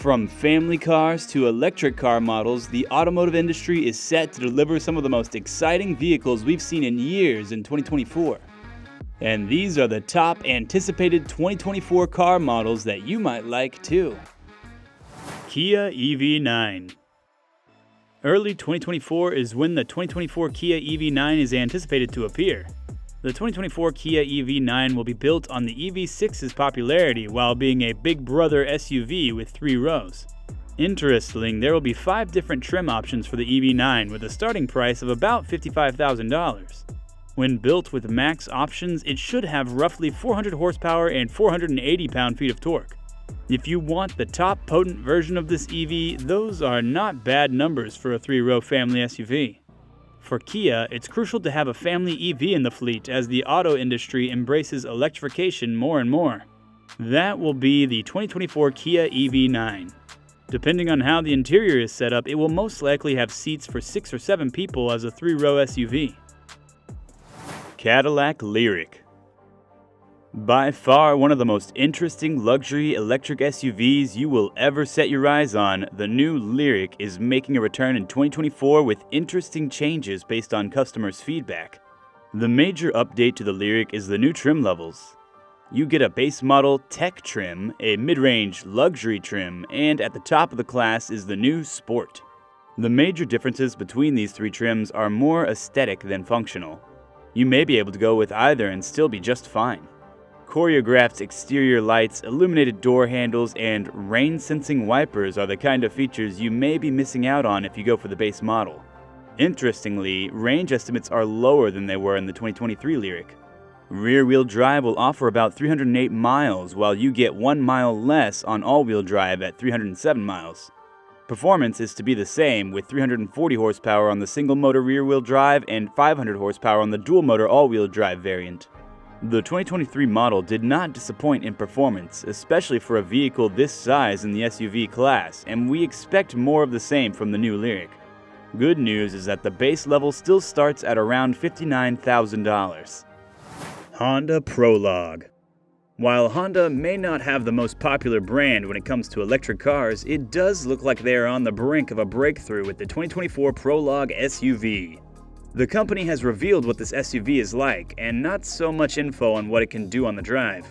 From family cars to electric car models, the automotive industry is set to deliver some of the most exciting vehicles we've seen in years in 2024. And these are the top anticipated 2024 car models that you might like too. Kia EV9. Early 2024 is when the 2024 Kia EV9 is anticipated to appear. The 2024 Kia EV9 will be built on the EV6's popularity while being a big brother SUV with 3 rows. Interestingly, there will be 5 different trim options for the EV9 with a starting price of about $55,000. When built with max options, it should have roughly 400 horsepower and 480 pound-feet of torque. If you want the top potent version of this EV, those are not bad numbers for a 3-row family SUV. For Kia, it's crucial to have a family EV in the fleet as the auto industry embraces electrification more and more. That will be the 2024 Kia EV9. Depending on how the interior is set up, it will most likely have seats for 6 or 7 people as a 3-row SUV. Cadillac Lyriq. By far one of the most interesting luxury electric SUVs you will ever set your eyes on, the new Lyriq is making a return in 2024 with interesting changes based on customers' feedback. The major update to the Lyriq is the new trim levels. You get a base model tech trim, a mid-range luxury trim, and at the top of the class is the new Sport. The major differences between these 3 trims are more aesthetic than functional. You may be able to go with either and still be just fine. Choreographed exterior lights, illuminated door handles, and rain-sensing wipers are the kind of features you may be missing out on if you go for the base model. Interestingly, range estimates are lower than they were in the 2023 Lyriq. Rear-wheel drive will offer about 308 miles, while you get 1 mile less on all-wheel drive at 307 miles. Performance is to be the same, with 340 horsepower on the single-motor rear-wheel drive and 500 horsepower on the dual-motor all-wheel drive variant. The 2023 model did not disappoint in performance, especially for a vehicle this size in the SUV class, and we expect more of the same from the new Lyriq. Good news is that the base level still starts at around $59,000. Honda Prologue. While Honda may not have the most popular brand when it comes to electric cars, it does look like they are on the brink of a breakthrough with the 2024 Prologue SUV. The company has revealed what this SUV is like, and not so much info on what it can do on the drive.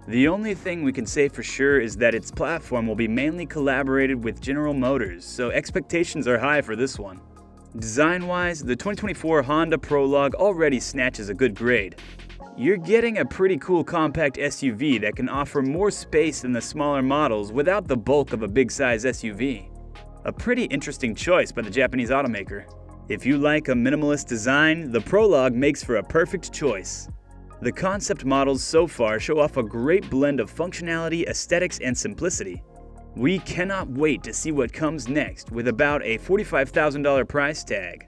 The only thing we can say for sure is that its platform will be mainly collaborated with General Motors, so expectations are high for this one. Design-wise, the 2024 Honda Prologue already snatches a good grade. You're getting a pretty cool compact SUV that can offer more space than the smaller models without the bulk of a big-size SUV. A pretty interesting choice by the Japanese automaker. If you like a minimalist design, the Prologue makes for a perfect choice. The concept models so far show off a great blend of functionality, aesthetics, and simplicity. We cannot wait to see what comes next with about a $45,000 price tag.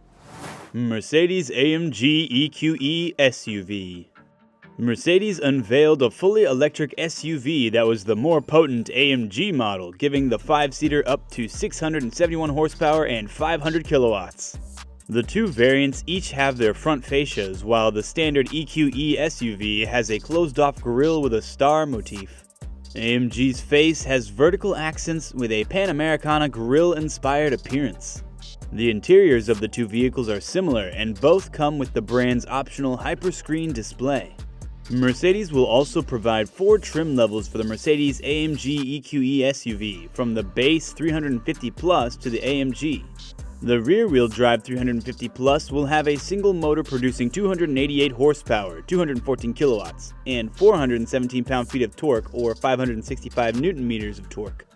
Mercedes-AMG EQE SUV. Mercedes unveiled a fully electric SUV that was the more potent AMG model, giving the 5-seater up to 671 horsepower and 500 kilowatts. The 2 variants each have their front fascias, while the standard EQE SUV has a closed-off grille with a star motif. AMG's face has vertical accents with a Panamericana grille-inspired appearance. The interiors of the 2 vehicles are similar, and both come with the brand's optional hyperscreen display. Mercedes will also provide 4 trim levels for the Mercedes-AMG EQE SUV, from the base 350 Plus to the AMG. The rear-wheel drive 350 Plus will have a single motor producing 288 horsepower, 214 kilowatts, and 417 pound-feet of torque, or 565 newton-meters of torque.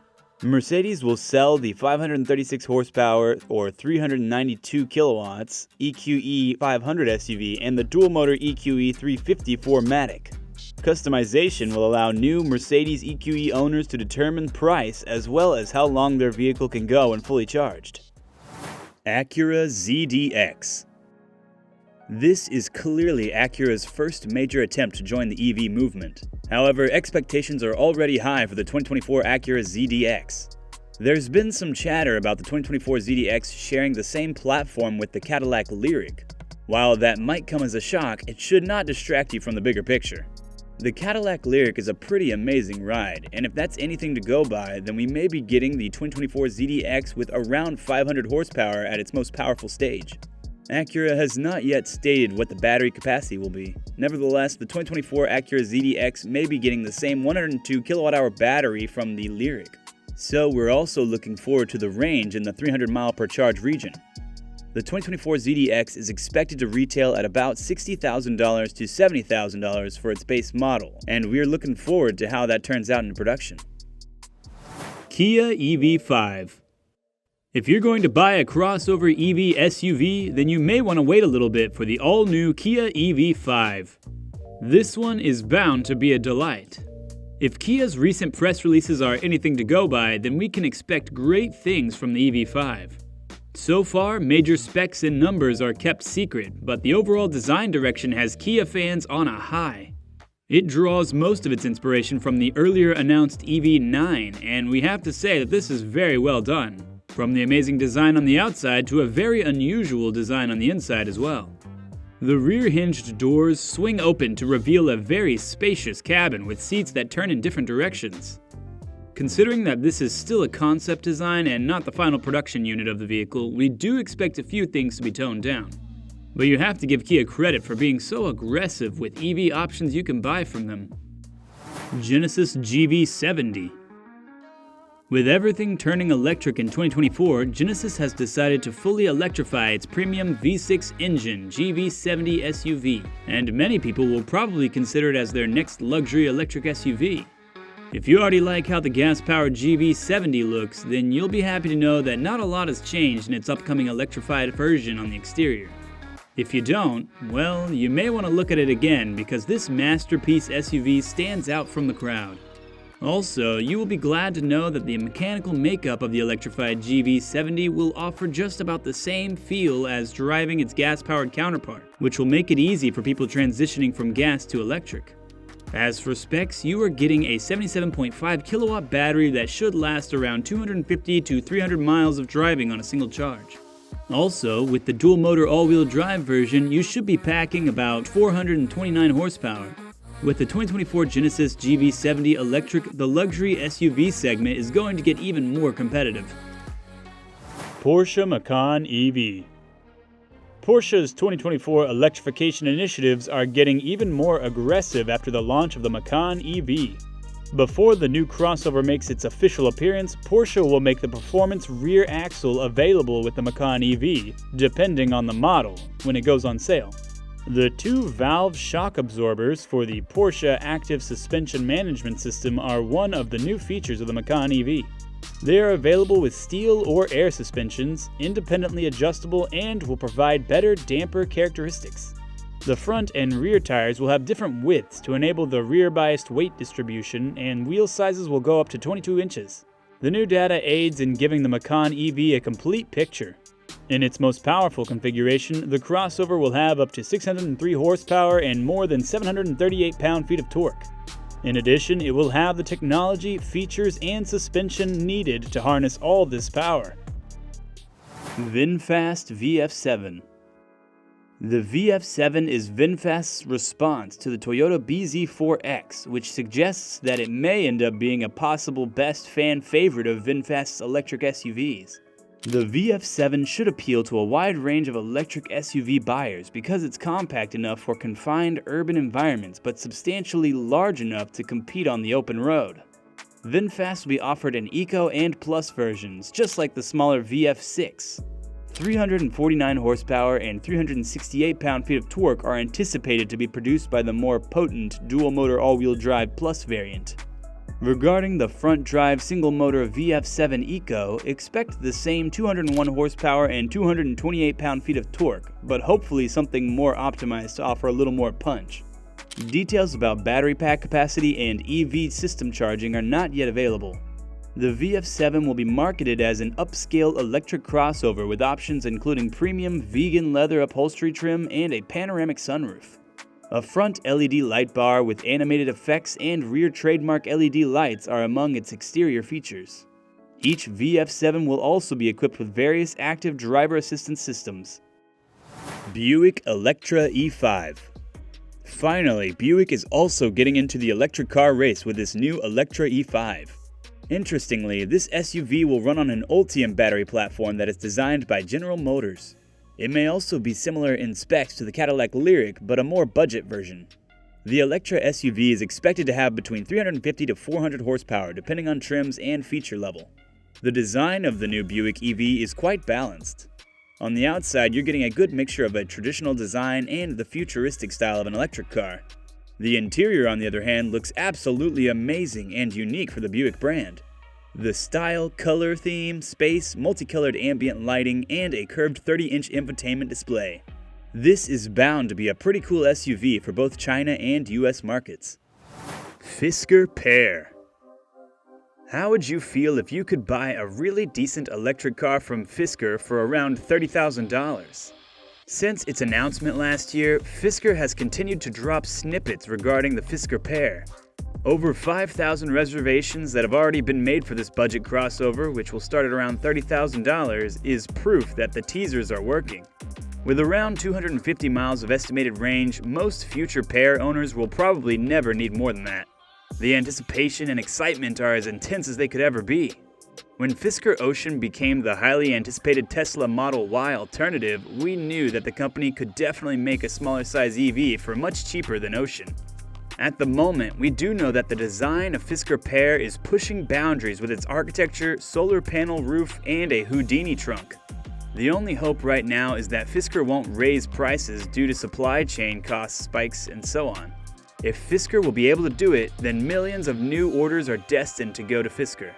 Mercedes will sell the 536 horsepower, or 392 kilowatts, EQE 500 SUV and the dual-motor EQE 350 4MATIC. Customization will allow new Mercedes EQE owners to determine price as well as how long their vehicle can go when fully charged. Acura ZDX. This is clearly Acura's first major attempt to join the EV movement. However, expectations are already high for the 2024 Acura ZDX. There's been some chatter about the 2024 ZDX sharing the same platform with the Cadillac Lyriq. While that might come as a shock, it should not distract you from the bigger picture. The Cadillac Lyriq is a pretty amazing ride, and if that's anything to go by, then we may be getting the 2024 ZDX with around 500 horsepower at its most powerful stage. Acura has not yet stated what the battery capacity will be. Nevertheless, the 2024 Acura ZDX may be getting the same 102 kWh battery from the Lyriq. So we're also looking forward to the range in the 300 mile per charge region. The 2024 ZDX is expected to retail at about $60,000 to $70,000 for its base model, and we're looking forward to how that turns out in production. Kia EV5. If you're going to buy a crossover EV SUV, then you may want to wait a little bit for the all-new Kia EV5. This one is bound to be a delight. If Kia's recent press releases are anything to go by, then we can expect great things from the EV5. So far, major specs and numbers are kept secret, but the overall design direction has Kia fans on a high. It draws most of its inspiration from the earlier announced EV9, and we have to say that this is very well done. From the amazing design on the outside to a very unusual design on the inside as well. The rear-hinged doors swing open to reveal a very spacious cabin with seats that turn in different directions. Considering that this is still a concept design and not the final production unit of the vehicle, we do expect a few things to be toned down. But you have to give Kia credit for being so aggressive with EV options you can buy from them. Genesis GV70. With everything turning electric in 2024, Genesis has decided to fully electrify its premium V6 engine GV70 SUV, and many people will probably consider it as their next luxury electric SUV. If you already like how the gas-powered GV70 looks, then you'll be happy to know that not a lot has changed in its upcoming electrified version on the exterior. If you don't, well, you may want to look at it again because this masterpiece SUV stands out from the crowd. Also, you will be glad to know that the mechanical makeup of the electrified GV70 will offer just about the same feel as driving its gas-powered counterpart, which will make it easy for people transitioning from gas to electric. As for specs, you are getting a 77.5 kilowatt battery that should last around 250 to 300 miles of driving on a single charge. Also, with the dual-motor all-wheel drive version, you should be packing about 429 horsepower. With the 2024 Genesis GV70 Electric, the luxury SUV segment is going to get even more competitive. Porsche Macan EV. Porsche's 2024 electrification initiatives are getting even more aggressive after the launch of the Macan EV. Before the new crossover makes its official appearance, Porsche will make the performance rear axle available with the Macan EV, depending on the model, when it goes on sale. The two valve shock absorbers for the Porsche Active Suspension Management System are one of the new features of the Macan EV. They are available with steel or air suspensions, independently adjustable, and will provide better damper characteristics. The front and rear tires will have different widths to enable the rear-biased weight distribution, and wheel sizes will go up to 22 inches. The new data aids in giving the Macan EV a complete picture. In its most powerful configuration, the crossover will have up to 603 horsepower and more than 738 pound-feet of torque. In addition, it will have the technology, features, and suspension needed to harness all this power. VinFast VF7. The VF7 is VinFast's response to the Toyota bZ4X, which suggests that it may end up being a possible best fan favorite of VinFast's electric SUVs. The VF7 should appeal to a wide range of electric SUV buyers because it's compact enough for confined urban environments but substantially large enough to compete on the open road. VinFast will be offered in Eco and Plus versions, just like the smaller VF6. 349 horsepower and 368 pound-feet of torque are anticipated to be produced by the more potent dual-motor all-wheel drive Plus variant. Regarding the front-drive single-motor VF7 Eco, expect the same 201 horsepower and 228 pound-feet of torque, but hopefully something more optimized to offer a little more punch. Details about battery pack capacity and EV system charging are not yet available. The VF7 will be marketed as an upscale electric crossover with options including premium vegan leather upholstery trim and a panoramic sunroof. A front LED light bar with animated effects and rear trademark LED lights are among its exterior features. Each VF7 will also be equipped with various active driver assistance systems. Buick Electra E5. Finally, Buick is also getting into the electric car race with this new Electra E5. Interestingly, this SUV will run on an Ultium battery platform that is designed by General Motors. It may also be similar in specs to the Cadillac Lyriq, but a more budget version. The Electra SUV is expected to have between 350 to 400 horsepower depending on trims and feature level. The design of the new Buick EV is quite balanced. On the outside, you're getting a good mixture of a traditional design and the futuristic style of an electric car. The interior, on the other hand, looks absolutely amazing and unique for the Buick brand. The style, color theme, space, multicolored ambient lighting, and a curved 30-inch infotainment display. This is bound to be a pretty cool SUV for both China and US markets. Fisker Pear. How would you feel if you could buy a really decent electric car from Fisker for around $30,000? Since its announcement last year, Fisker has continued to drop snippets regarding the Fisker Pear. Over 5,000 reservations that have already been made for this budget crossover, which will start at around $30,000, is proof that the teasers are working. With around 250 miles of estimated range, most future Pear owners will probably never need more than that. The anticipation and excitement are as intense as they could ever be. When Fisker Ocean became the highly anticipated Tesla Model Y alternative, we knew that the company could definitely make a smaller size EV for much cheaper than Ocean. At the moment, we do know that the design of Fisker Pear is pushing boundaries with its architecture, solar panel roof, and a Houdini trunk. The only hope right now is that Fisker won't raise prices due to supply chain cost spikes and so on. If Fisker will be able to do it, then millions of new orders are destined to go to Fisker.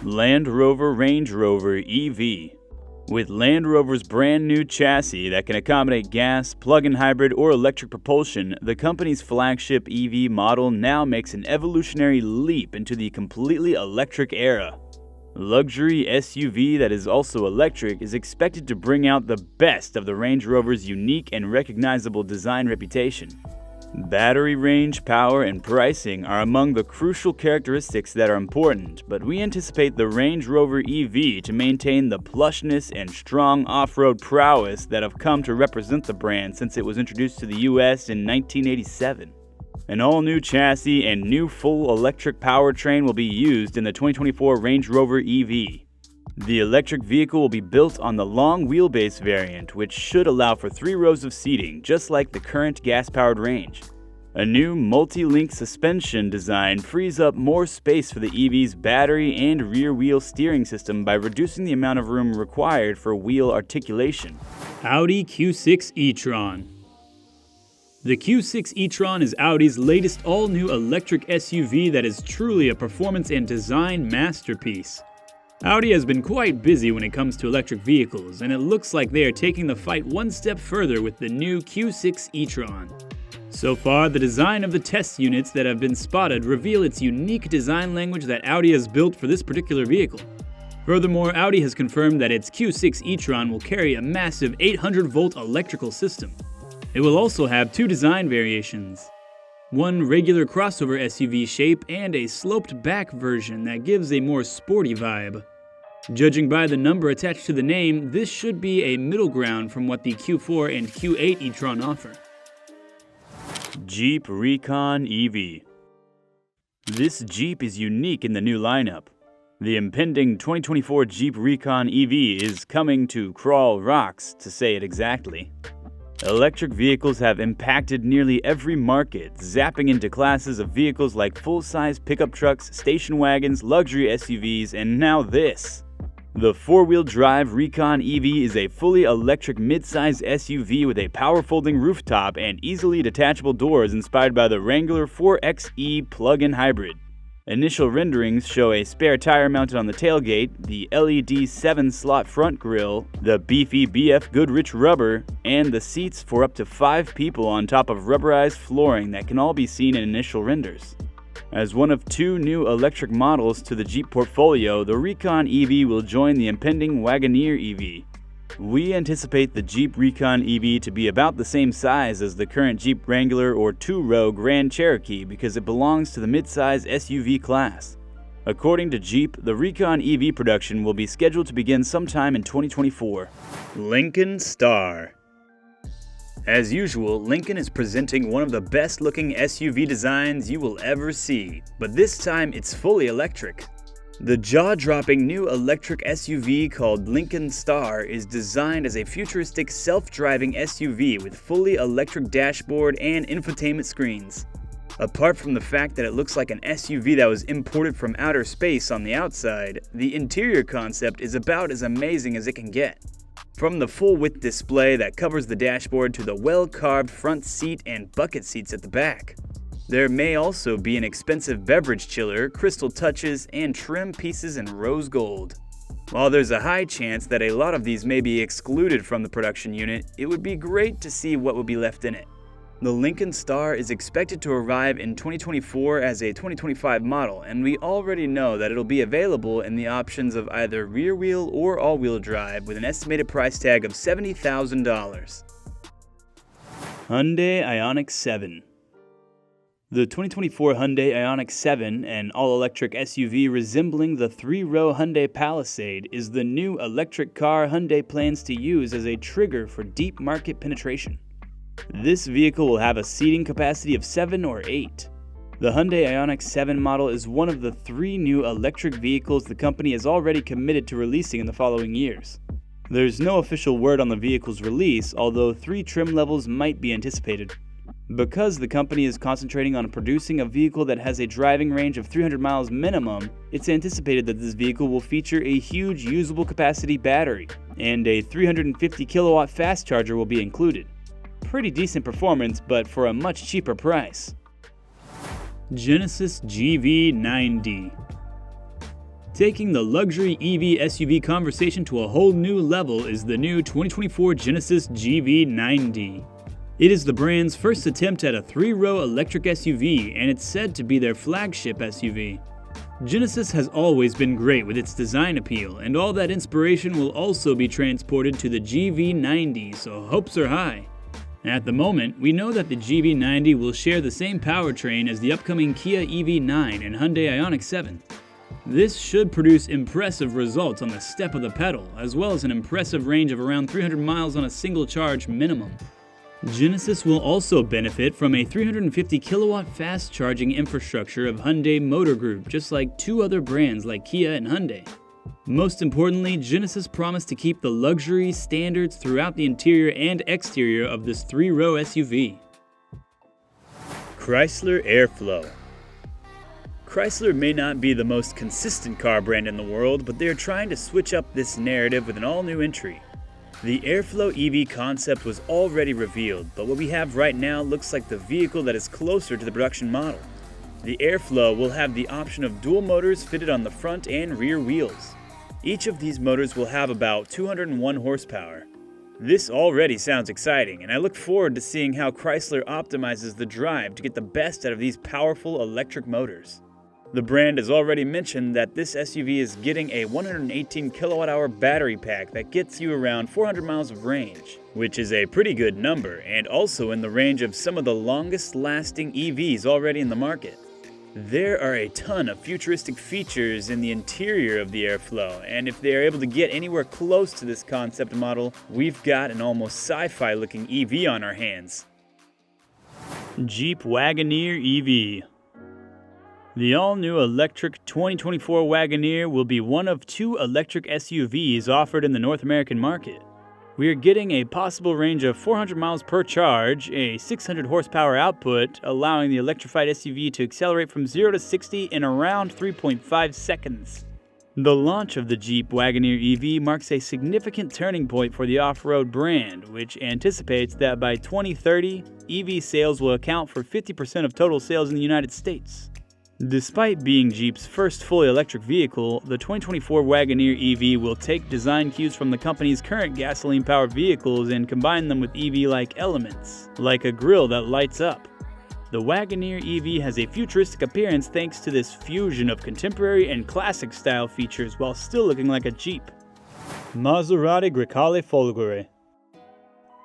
Land Rover Range Rover EV. With Land Rover's brand new chassis that can accommodate gas, plug-in hybrid, or electric propulsion, the company's flagship EV model now makes an evolutionary leap into the completely electric era. Luxury SUV that is also electric is expected to bring out the best of the Range Rover's unique and recognizable design reputation. Battery range, power, and pricing are among the crucial characteristics that are important, but we anticipate the Range Rover EV to maintain the plushness and strong off-road prowess that have come to represent the brand since it was introduced to the US in 1987. An all-new chassis and new full electric powertrain will be used in the 2024 Range Rover EV. The electric vehicle will be built on the long wheelbase variant, which should allow for 3 rows of seating, just like the current gas-powered Range. A new multi-link suspension design frees up more space for the EV's battery and rear-wheel steering system by reducing the amount of room required for wheel articulation. Audi Q6 E-Tron. The Q6 E-Tron is Audi's latest all-new electric SUV that is truly a performance and design masterpiece. Audi has been quite busy when it comes to electric vehicles, and it looks like they are taking the fight one step further with the new Q6 E-Tron. So far, the design of the test units that have been spotted reveal its unique design language that Audi has built for this particular vehicle. Furthermore, Audi has confirmed that its Q6 E-Tron will carry a massive 800-volt electrical system. It will also have 2 design variations. One regular crossover SUV shape and a sloped back version that gives a more sporty vibe. Judging by the number attached to the name, this should be a middle ground from what the Q4 and Q8 e-tron offer. Jeep Recon EV. This Jeep is unique in the new lineup. The impending 2024 Jeep Recon EV is coming to crawl rocks, to say it exactly. Electric vehicles have impacted nearly every market, zapping into classes of vehicles like full-size pickup trucks, station wagons, luxury SUVs, and now this. The 4-wheel drive Recon EV is a fully electric mid-size SUV with a power-folding rooftop and easily detachable doors inspired by the Wrangler 4xe plug-in hybrid. Initial renderings show a spare tire mounted on the tailgate, the LED 7-slot front grille, the beefy BF Goodrich rubber, and the seats for up to 5 people on top of rubberized flooring that can all be seen in initial renders. As one of 2 new electric models to the Jeep portfolio, the Recon EV will join the impending Wagoneer EV. We anticipate the Jeep Recon EV to be about the same size as the current Jeep Wrangler or 2-row Grand Cherokee because it belongs to the mid-size SUV class. According to Jeep, the Recon EV production will be scheduled to begin sometime in 2024. Lincoln Star. As usual, Lincoln is presenting one of the best looking SUV designs you will ever see, but this time it's fully electric. The jaw-dropping new electric SUV called Lincoln Star is designed as a futuristic self-driving SUV with fully electric dashboard and infotainment screens. Apart from the fact that it looks like an SUV that was imported from outer space on the outside, the interior concept is about as amazing as it can get. From the full-width display that covers the dashboard to the well-carved front seat and bucket seats at the back. There may also be an expensive beverage chiller, crystal touches, and trim pieces in rose gold. While there's a high chance that a lot of these may be excluded from the production unit, it would be great to see what would be left in it. The Lincoln Star is expected to arrive in 2024 as a 2025 model, and we already know that it'll be available in the options of either rear-wheel or all-wheel drive with an estimated price tag of $70,000. Hyundai Ioniq 7. The 2024 Hyundai Ioniq 7, an all-electric SUV resembling the three-row Hyundai Palisade, is the new electric car Hyundai plans to use as a trigger for deep market penetration. This vehicle will have a seating capacity of 7 or 8. The Hyundai Ioniq 7 model is one of the 3 new electric vehicles the company has already committed to releasing in the following years. There's no official word on the vehicle's release, although 3 trim levels might be anticipated. Because the company is concentrating on producing a vehicle that has a driving range of 300 miles minimum, it's anticipated that this vehicle will feature a huge usable capacity battery, and a 350 kilowatt fast charger will be included. Pretty decent performance, but for a much cheaper price. Genesis GV90. Taking the luxury EV SUV conversation to a whole new level is the new 2024 Genesis GV90. It is the brand's first attempt at a 3-row electric SUV, and it's said to be their flagship SUV. Genesis has always been great with its design appeal, and all that inspiration will also be transported to the GV90, so hopes are high. At the moment, we know that the GV90 will share the same powertrain as the upcoming Kia EV9 and Hyundai Ioniq 7. This should produce impressive results on the step of the pedal, as well as an impressive range of around 300 miles on a single charge minimum. Genesis will also benefit from a 350 kilowatt fast charging infrastructure of Hyundai Motor Group, just like 2 other brands like Kia and Hyundai. Most importantly, Genesis promised to keep the luxury standards throughout the interior and exterior of this 3-row SUV. Chrysler Airflow. Chrysler may not be the most consistent car brand in the world, but they are trying to switch up this narrative with an all-new entry. The Airflow EV concept was already revealed, but what we have right now looks like the vehicle that is closer to the production model. The Airflow will have the option of dual motors fitted on the front and rear wheels. Each of these motors will have about 201 horsepower. This already sounds exciting, and I look forward to seeing how Chrysler optimizes the drive to get the best out of these powerful electric motors. The brand has already mentioned that this SUV is getting a 118 kilowatt-hour battery pack that gets you around 400 miles of range, which is a pretty good number and also in the range of some of the longest-lasting EVs already in the market. There are a ton of futuristic features in the interior of the Airflow, and if they are able to get anywhere close to this concept model, we've got an almost sci-fi looking EV on our hands. Jeep Wagoneer EV. The all-new electric 2024 Wagoneer will be one of 2 electric SUVs offered in the North American market. We are getting a possible range of 400 miles per charge, a 600 horsepower output, allowing the electrified SUV to accelerate from 0 to 60 in around 3.5 seconds. The launch of the Jeep Wagoneer EV marks a significant turning point for the off-road brand, which anticipates that by 2030, EV sales will account for 50% of total sales in the United States. Despite being Jeep's first fully electric vehicle, the 2024 Wagoneer EV will take design cues from the company's current gasoline-powered vehicles and combine them with EV-like elements, like a grille that lights up. The Wagoneer EV has a futuristic appearance thanks to this fusion of contemporary and classic-style features while still looking like a Jeep. Maserati Grecale Folgore.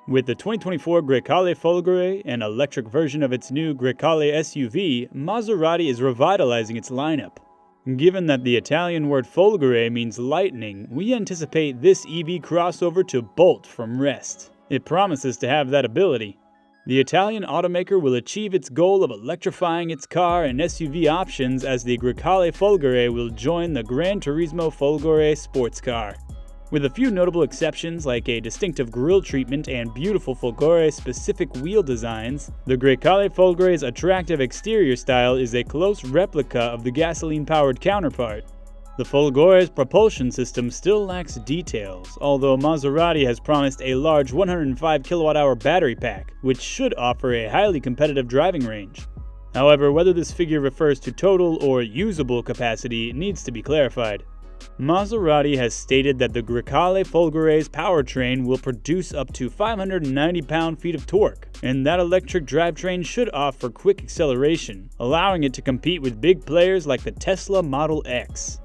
With the 2024 Grecale Folgore, an electric version of its new Grecale SUV, Maserati is revitalizing its lineup. Given that the Italian word Folgore means lightning, we anticipate this EV crossover to bolt from rest. It promises to have that ability. The Italian automaker will achieve its goal of electrifying its car and SUV options as the Grecale Folgore will join the Gran Turismo Folgore sports car. With a few notable exceptions like a distinctive grille treatment and beautiful Folgore-specific wheel designs, the Grecale Folgore's attractive exterior style is a close replica of the gasoline-powered counterpart. The Folgore's propulsion system still lacks details, although Maserati has promised a large 105 kWh battery pack, which should offer a highly competitive driving range. However, whether this figure refers to total or usable capacity needs to be clarified. Maserati has stated that the Grecale Folgore's powertrain will produce up to 590 pound-feet of torque, and that electric drivetrain should offer quick acceleration, allowing it to compete with big players like the Tesla Model X.